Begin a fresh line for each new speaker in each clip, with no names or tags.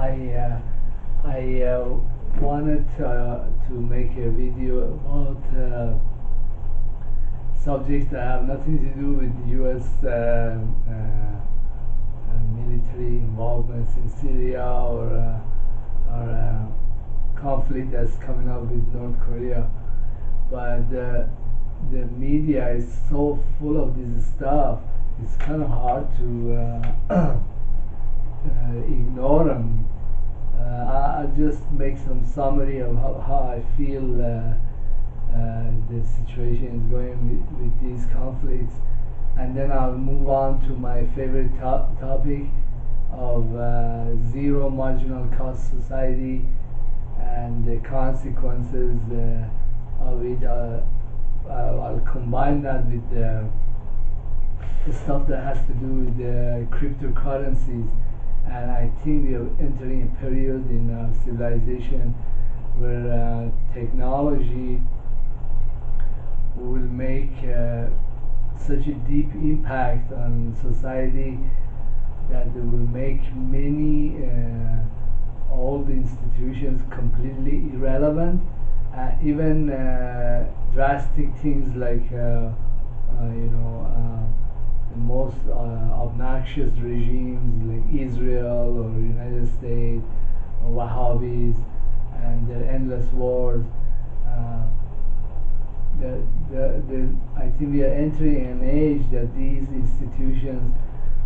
I wanted to make a video about subjects that have nothing to do with U.S. Military involvements in Syria or conflict that's coming up with North Korea. But the media is so full of this stuff, it's kind of hard to ignore them. I'll just make some summary of how I feel the situation is going with these conflicts, and then I'll move on to my favorite topic of zero marginal cost society and the consequences of it. I'll combine that with the stuff that has to do with the cryptocurrencies. And I think we are entering a period in our civilization where technology will make such a deep impact on society that it will make many old institutions completely irrelevant. Even drastic things like the most obnoxious regimes like Israel or United States or Wahhabis and their endless wars. I think we are entering an age that these institutions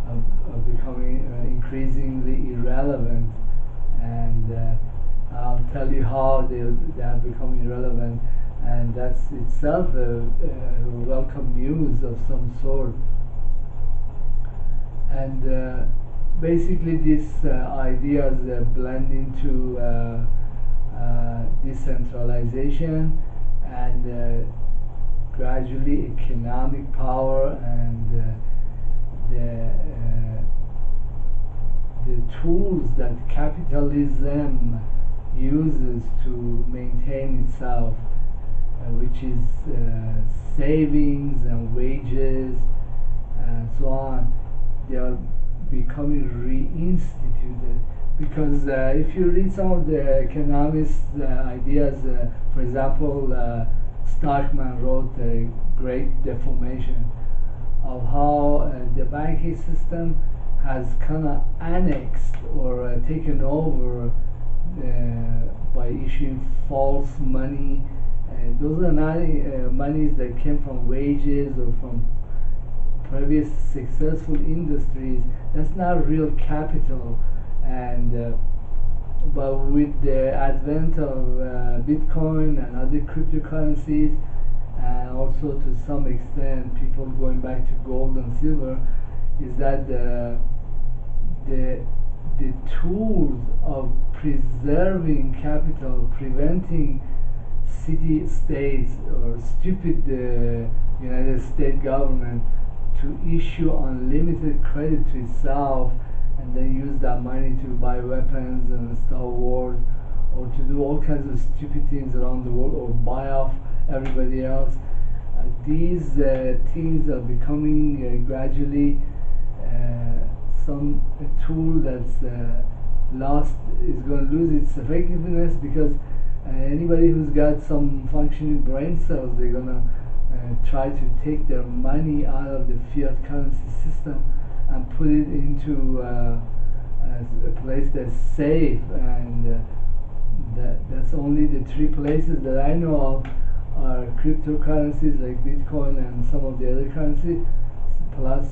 are becoming increasingly irrelevant, and I'll tell you how they have become irrelevant, and that's itself a welcome news of some sort. And basically these ideas blend into decentralization and gradually economic power and the tools that capitalism uses to maintain itself, which is savings and wages and so on. They are becoming reinstituted because if you read some of the economists' ideas, for example, Starkman wrote a great deformation of how the banking system has kind of annexed or taken over by issuing false money. Those are not monies that came from wages or from previous successful industries. That's not real capital. And but with the advent of Bitcoin and other cryptocurrencies, and also to some extent people going back to gold and silver, is that the tools of preserving capital, preventing city-states or stupid United States government to issue unlimited credit to itself and then use that money to buy weapons and start wars, or to do all kinds of stupid things around the world, or buy off everybody else. These things are becoming gradually some tool that's is going to lose its effectiveness, because anybody who's got some functioning brain cells, they're going to try to take their money out of the fiat currency system and put it into a place that's safe, and that's only the three places that I know of are cryptocurrencies like Bitcoin and some of the other currencies, plus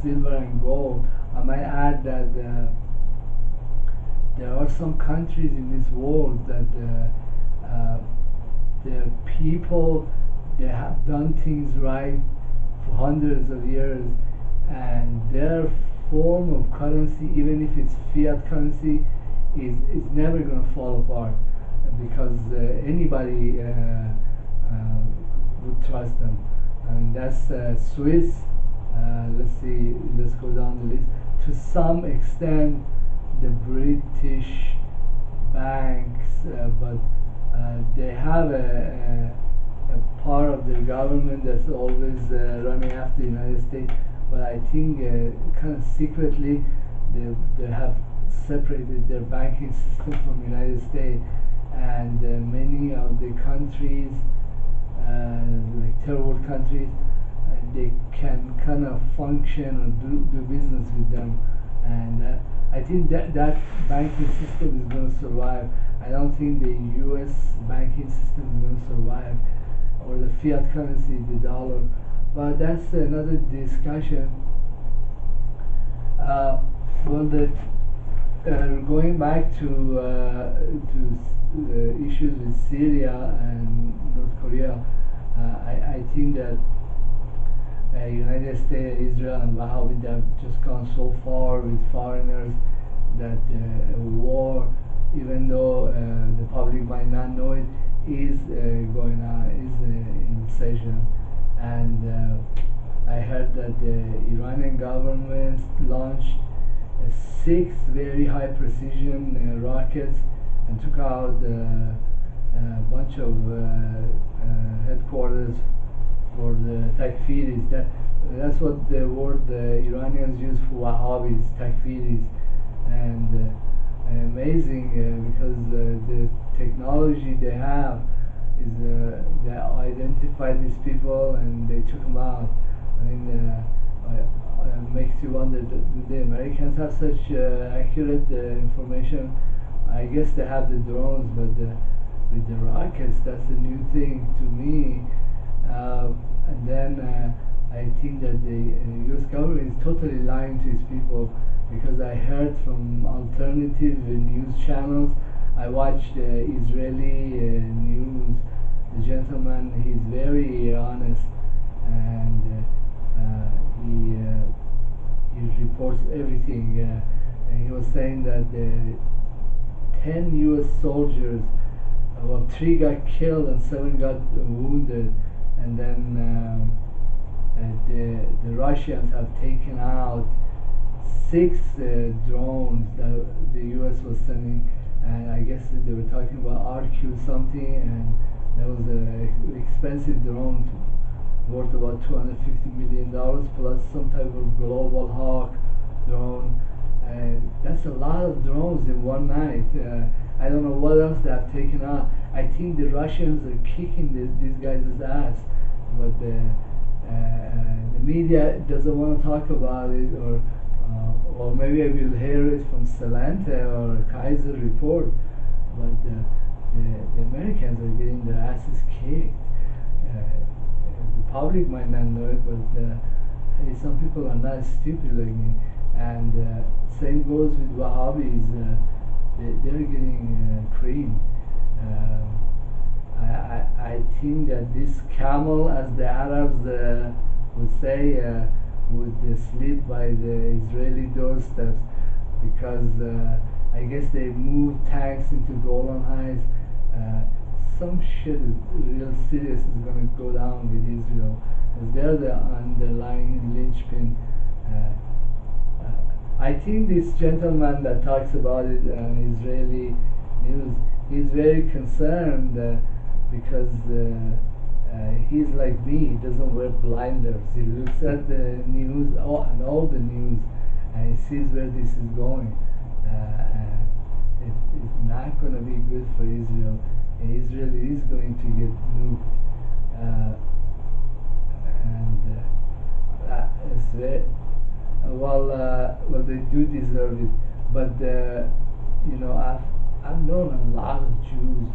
silver and gold. I might add that there are some countries in this world that the people, they have done things right for hundreds of years, and their form of currency, even if it's fiat currency, is never going to fall apart, because anybody would trust them. And that's Swiss. Let's go down the list. To some extent, the British banks, but they have a part of the government that's always running after the United States. But I think kind of secretly they have separated their banking system from United States, and many of the countries, like third world countries, they can kind of function or do business with them, and I think that banking system is going to survive. I don't think the U.S. banking system is going to survive, or the fiat currency, the dollar. But that's another discussion. Well, going back to issues with Syria and North Korea, I think that United States, Israel, and Wahhabis have just gone so far with foreigners that a war, even though the public might not know it, is going on, is in session. And I heard that the Iranian government launched 6 very high precision rockets and took out a bunch of headquarters for the takfiris. That's what the word the Iranians use for Wahhabis, takfiris. And amazing, because the technology they have is they identified these people and they took them out. I mean, makes you wonder, do the Americans have such accurate information? I guess they have the drones, but with the rockets, that's a new thing to me. And then I think that the U.S. government is totally lying to its people, because I heard from alternative news channels. I watched Israeli news. The gentleman, he's very honest, and he reports everything. And he was saying that 10 U.S. soldiers, well, 3 got killed and 7 got wounded, and then the Russians have taken out 6 drones that the U.S. was sending, and I guess they were talking about RQ something, and that was an expensive drone worth about $250 million, plus some type of Global Hawk drone. That's a lot of drones in one night. I don't know what else they have taken out. I think the Russians are kicking these guys' ass, but the media doesn't want to talk about it, or maybe I will hear it from Celente or Kaiser report. But the Americans are getting their asses kicked. The public might not know it, but hey, some people are not stupid like me. And same goes with Wahhabis. They're getting creamed. I think that this camel, as the Arabs would say, would sleep by the Israeli doorsteps, because I guess they moved tanks into Golan Heights. Some shit is real serious is going to go down with Israel, because they're the underlying linchpin. I think this gentleman that talks about it on Israeli news, he's very concerned because he's like me. He doesn't wear blinders. He looks at the news, and all the news, and he sees where this is going. And it's not going to be good for Israel. Israel is going to get nuked, and it's very well. They do deserve it, but I've known a lot of Jews,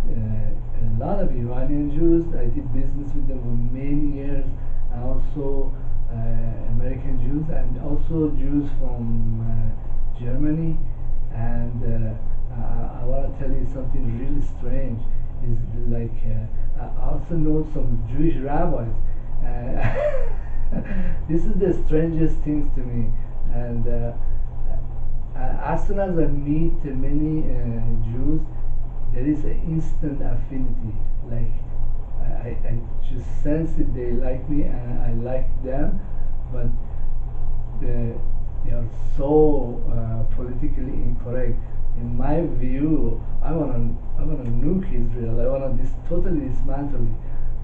a lot of Iranian Jews. I did business with them for many years, and also American Jews, and also Jews from Germany. And I want to tell you something really strange. Is like I also know some Jewish rabbis. This is the strangest things to me. And as soon as I meet many Jews, there is an instant affinity. Like I just sense it. They like me, and I like them. But they are so politically incorrect. In my view, I wanna nuke Israel. I wanna totally dismantle it.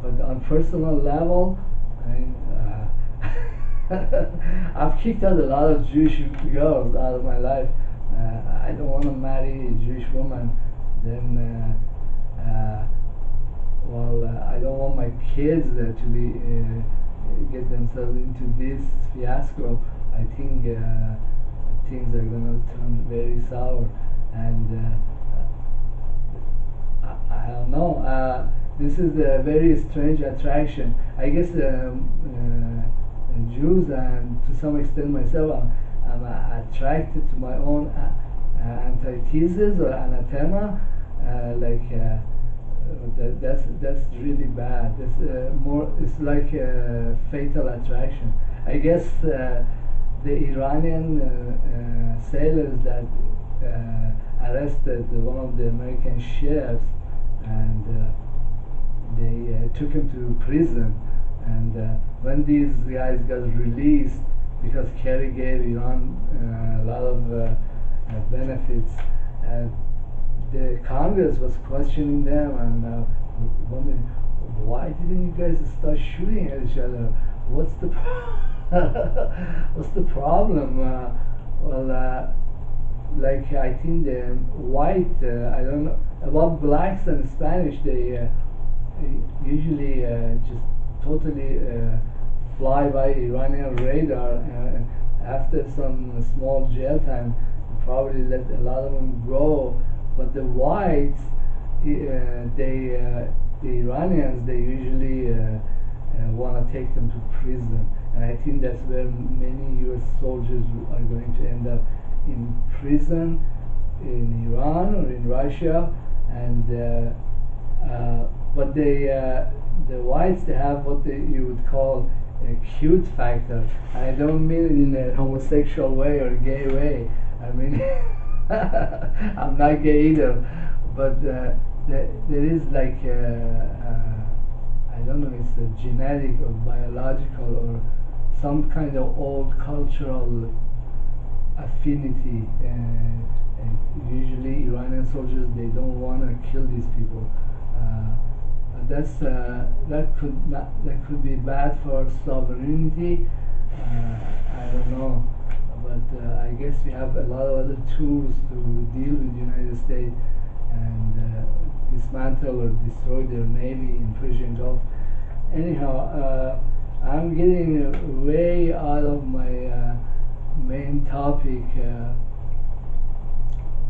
But on personal level, I mean, I've kicked out a lot of Jewish girls out of my life. I don't want to marry a Jewish woman. Then, I don't want my kids to be get themselves into this fiasco. I think things are gonna turn very sour, and I don't know. This is a very strange attraction. I guess Jews and to some extent myself, I'm attracted to my own antithesis or anathema. That's really bad. It's like a fatal attraction. I guess the Iranian sailors that arrested one of the American chefs, and they took him to prison. And when these guys got released, because Kerry gave Iran a lot of benefits, the Congress was questioning them and wondering, why didn't you guys start shooting at each other? What's the what's the problem? Like I think the white, I don't know about blacks and Spanish. They usually just totally fly by Iranian radar, and after some small jail time, probably let a lot of them go. But the whites, the Iranians, they usually want to take them to prison, and I think that's where many U.S. soldiers are going to end up, in prison in Iran or in Russia. And but the whites, they have what you would call a cute factor. I don't mean it in a homosexual way or gay way. I mean, I'm not gay either, but there is like I don't know, it's a genetic or biological or some kind of old cultural affinity. Usually Iranian soldiers, they don't want to kill these people. That could be bad for sovereignty. I don't know, but I guess we have a lot of other tools to deal with the United States and dismantle or destroy their navy in Persian Gulf. Anyhow, I'm getting way out of my main topic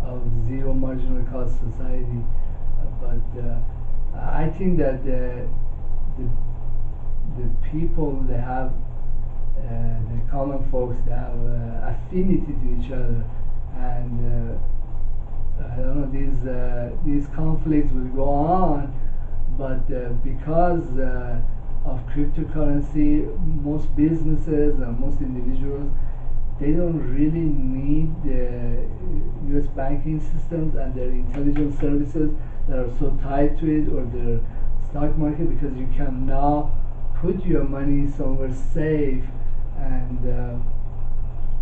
of zero marginal cost society, but I think that the people, they have the common folks, they have affinity to each other, and I don't know, these conflicts will go on, but because of cryptocurrency, most businesses and most individuals, they don't really need the U.S. banking systems and their intelligence services that are so tied to it, or their stock market, because you can now put your money somewhere safe and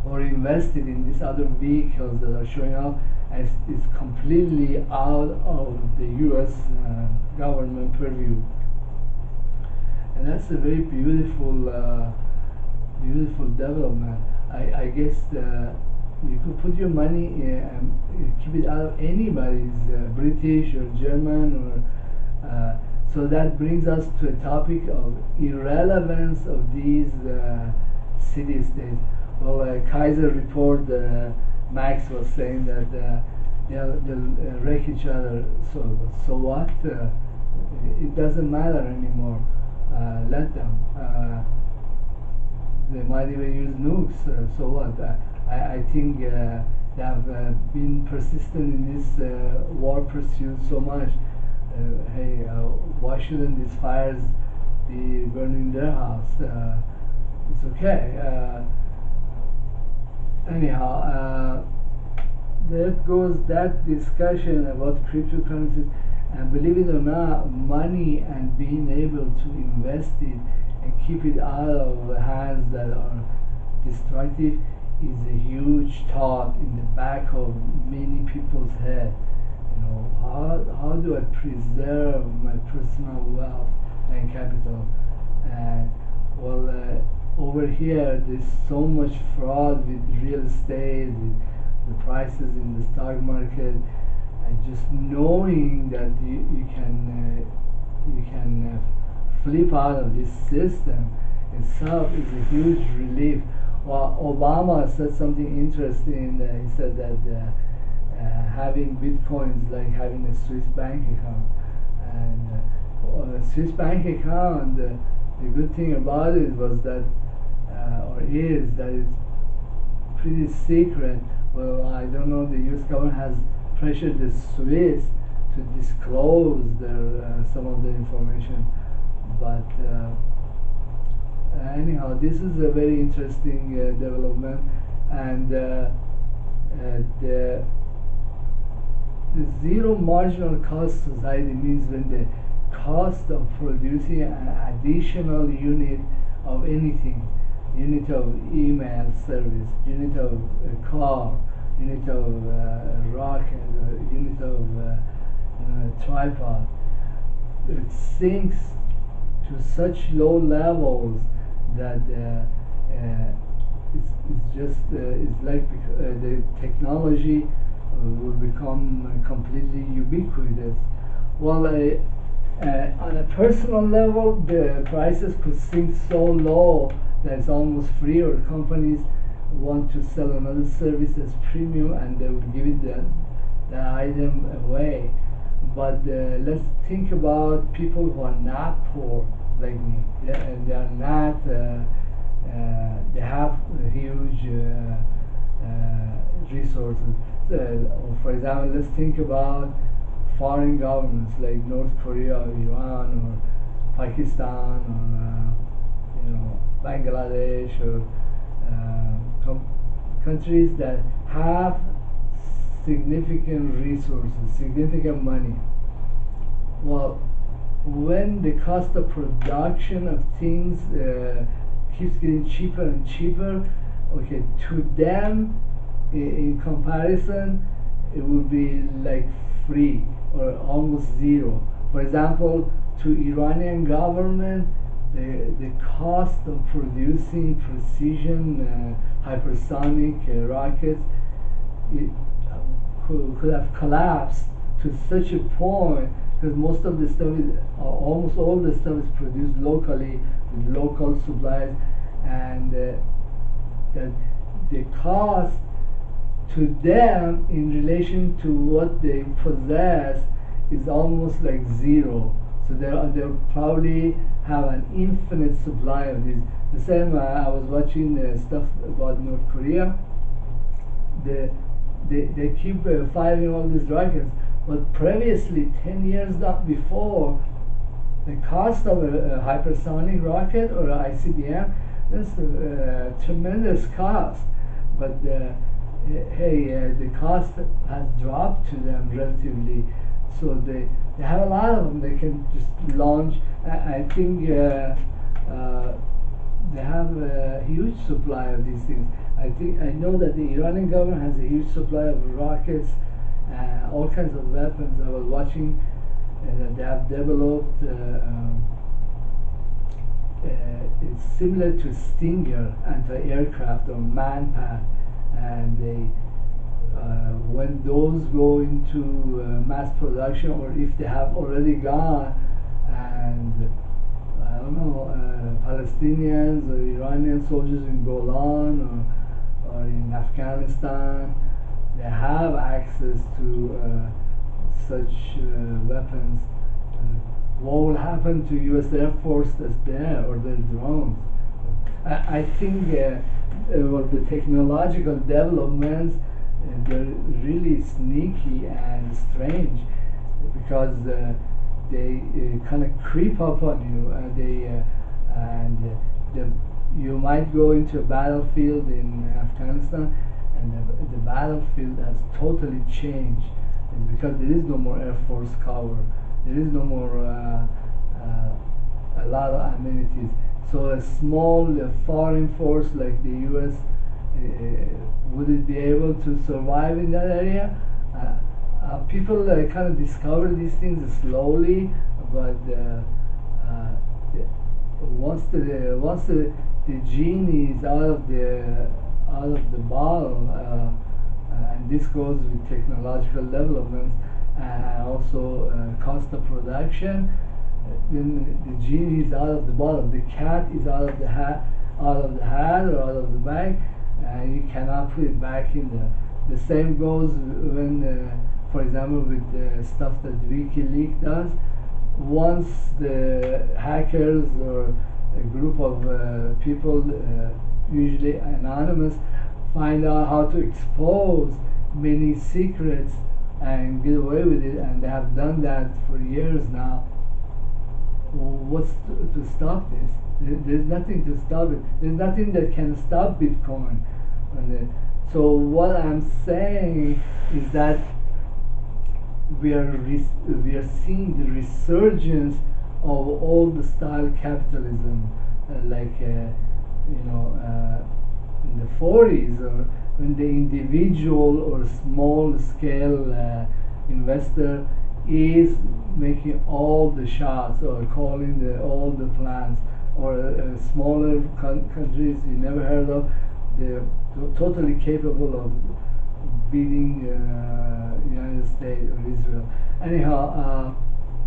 or invest it in these other vehicles that are showing up, as it's completely out of the U.S. Government purview. And that's a very beautiful beautiful development. I guess you could put your money and keep it out of anybody's, British or German, or so that brings us to a topic of irrelevance of these city-states. Well, Kaiser report, Max was saying that they'll wreck each other. So what? It doesn't matter anymore. Let them. They might even use nukes. So what? I think they have been persistent in this war pursuit so much. Hey, why shouldn't these fires be burning their house? It's okay. Anyhow, there goes that discussion about cryptocurrencies. And believe it or not, money and being able to invest it and keep it out of hands that are destructive is a huge thought in the back of many people's head. You know, how do I preserve my personal wealth and capital? And over over here there's so much fraud with real estate, with the prices in the stock market, and just knowing that you can flip out of this system itself is a huge relief. Well, Obama said something interesting. He said that having Bitcoin is like having a Swiss bank account, and a Swiss bank account. The good thing about it was that, or is that it's pretty secret. Well, I don't know. The U.S. government has pressured the Swiss to disclose their some of the information, but anyhow, this is a very interesting development, and the zero marginal cost society means when the cost of producing an additional unit of anything, unit of email service, unit of a car, unit of rocket, or unit of tripod, it sinks to such low levels that it's just it's like the technology will become completely ubiquitous. Well, on a personal level, the prices could sink so low that it's almost free, or companies want to sell another service as premium and they would give it the item away. But let's think about people who are not poor like me. They are not. They have huge resources. For example, let's think about foreign governments like North Korea or Iran or Pakistan or Bangladesh or countries that have significant resources, significant money. Well, when the cost of production of things keeps getting cheaper and cheaper, okay, to them, in comparison, it would be like free or almost zero. For example, to Iranian government, the cost of producing precision hypersonic rockets, it could have collapsed to such a point, because most of the stuff is, almost all the stuff is produced locally with local supplies, and that the cost to them in relation to what they possess is almost like zero. So they'll probably have an infinite supply of these. The same, I was watching stuff about North Korea. They keep firing all these rockets, but previously, 10 years before, the cost of a hypersonic rocket or ICBM is a tremendous cost. But hey, the cost has dropped to them relatively, so they have a lot of them. They can just launch. I think they have a huge supply of these things. I know that the Iranian government has a huge supply of rockets, all kinds of weapons. I was watching that they have developed. It's similar to Stinger anti-aircraft or Manpad, and they when those go into mass production, or if they have already gone, and I don't know, Palestinians or Iranian soldiers in Golan or in Afghanistan, they have access to such weapons. What will happen to U.S. Air Force that's there, or their drones? I think well, the technological developments, they're really sneaky and strange, because they kind of creep up on you. You might go into a battlefield in Afghanistan, and the battlefield has totally changed. It's because there is no more Air Force cover. There is no more a lot of amenities. So a small foreign force like the U.S., would it be able to survive in that area? People kind of discover these things slowly, but once the genie is out of the bottle, and this goes with technological developments and also cost of production. Then the genie is out of the bottle. The cat is out of the hat, or out of the bag, and you cannot put it back in there. The same goes when, for example, with the stuff that WikiLeaks does. Once the hackers or a group of people, usually anonymous, find out how to expose many secrets and get away with it, and they have done that for years now. What's to stop this? There's nothing to stop it. There's nothing that can stop Bitcoin. So what I'm saying is that we are seeing the resurgence of old style capitalism, in the 40s, or when the individual or small scale investor is making all the shots or calling all the plans, or smaller countries you never heard of, they're totally capable of beating United States or Israel. Anyhow,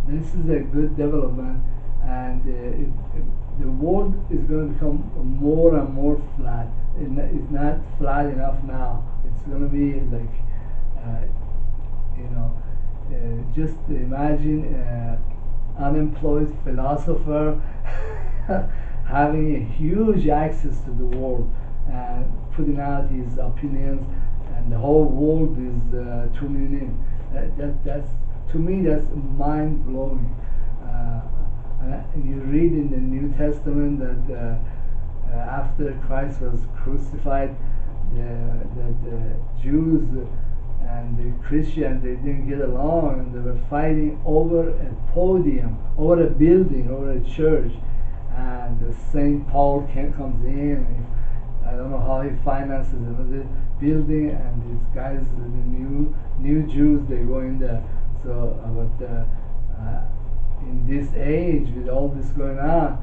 this is a good development, and the world is going to become more and more flat. It's not flat enough now. It's going to be like, just imagine unemployed philosopher having a huge access to the world and putting out his opinions, and the whole world is tuning in. That's, to me, that's mind blowing. You read in the New Testament that after Christ was crucified, the Jews and the Christians, they didn't get along, and they were fighting over a podium, over a building, over a church. And the Saint Paul comes in, and I don't know how he finances another building, and these guys, the new Jews, they go in there. So, in this age, with all this going on,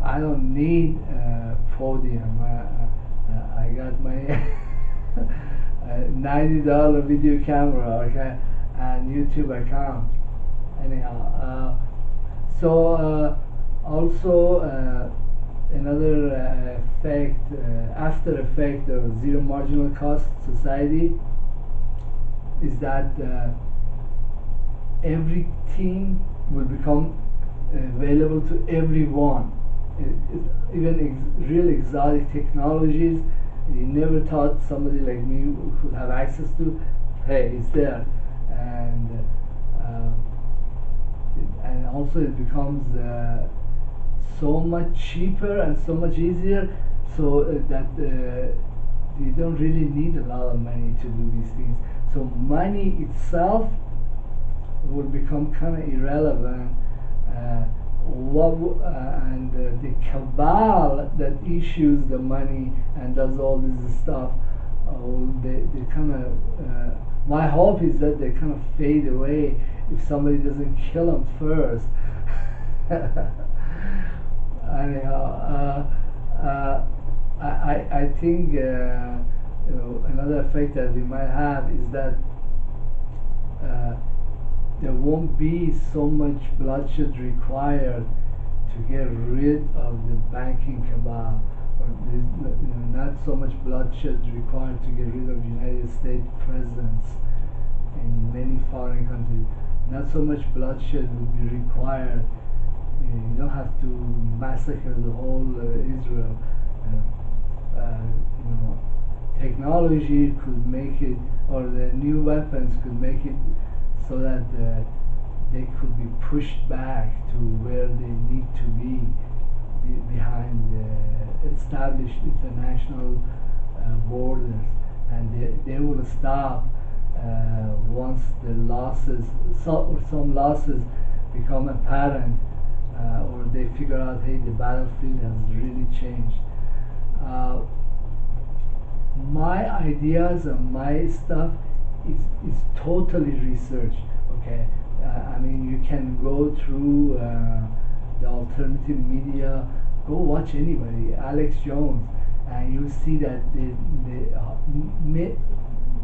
I don't need a podium. I got my $90 video camera, okay, and YouTube account. Anyhow, also another after effect of zero marginal cost society is that everything will become available to everyone. Even real exotic technologies you never thought somebody like me could have access to, hey, it's there. And also it becomes so much cheaper and so much easier, so that you don't really need a lot of money to do these things. So money itself will become kind of irrelevant. The cabal that issues the money and does all this stuff, they kind of, my hope is that they kind of fade away if somebody doesn't kill them first. Anyhow, I think another effect that we might have is that there won't be so much bloodshed required to get rid of the banking cabal, or there's not so much bloodshed required to get rid of United States presence in many foreign countries. Not so much bloodshed would be required. You don't have to massacre the whole Israel. Technology could make it, or the new weapons could make it so that they could be pushed back to where they need to be, behind established international borders, and they will stop once the losses, some losses become apparent, or they figure out, hey, the battlefield has really changed. My ideas and my stuff is totally research. Okay, I mean, you can go through the alternative media go watch anybody, Alex Jones, and you see that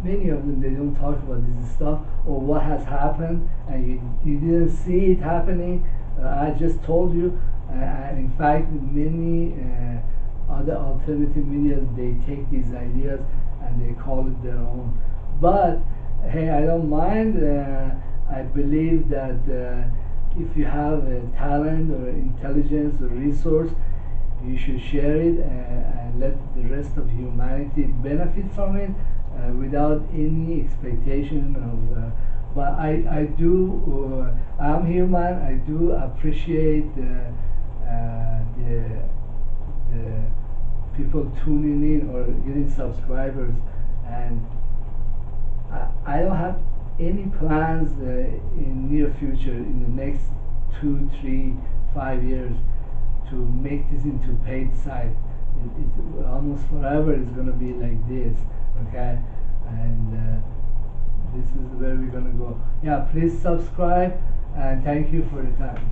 many of them, they don't talk about this stuff or what has happened, and you didn't see it happening. I just told you. In fact, many other alternative media, they take these ideas and they call it their own. But hey, I don't mind. I believe that if you have a talent or intelligence or resource, you should share it and let the rest of humanity benefit from it without any expectation of. But I do. I'm human. I do appreciate the people tuning in or getting subscribers, and I don't have any plans in near future in the next 2, 3, 5 years to make this into paid site. It almost forever is going to be like this, okay? And this is where we're going to go. Yeah, please subscribe and thank you for your time.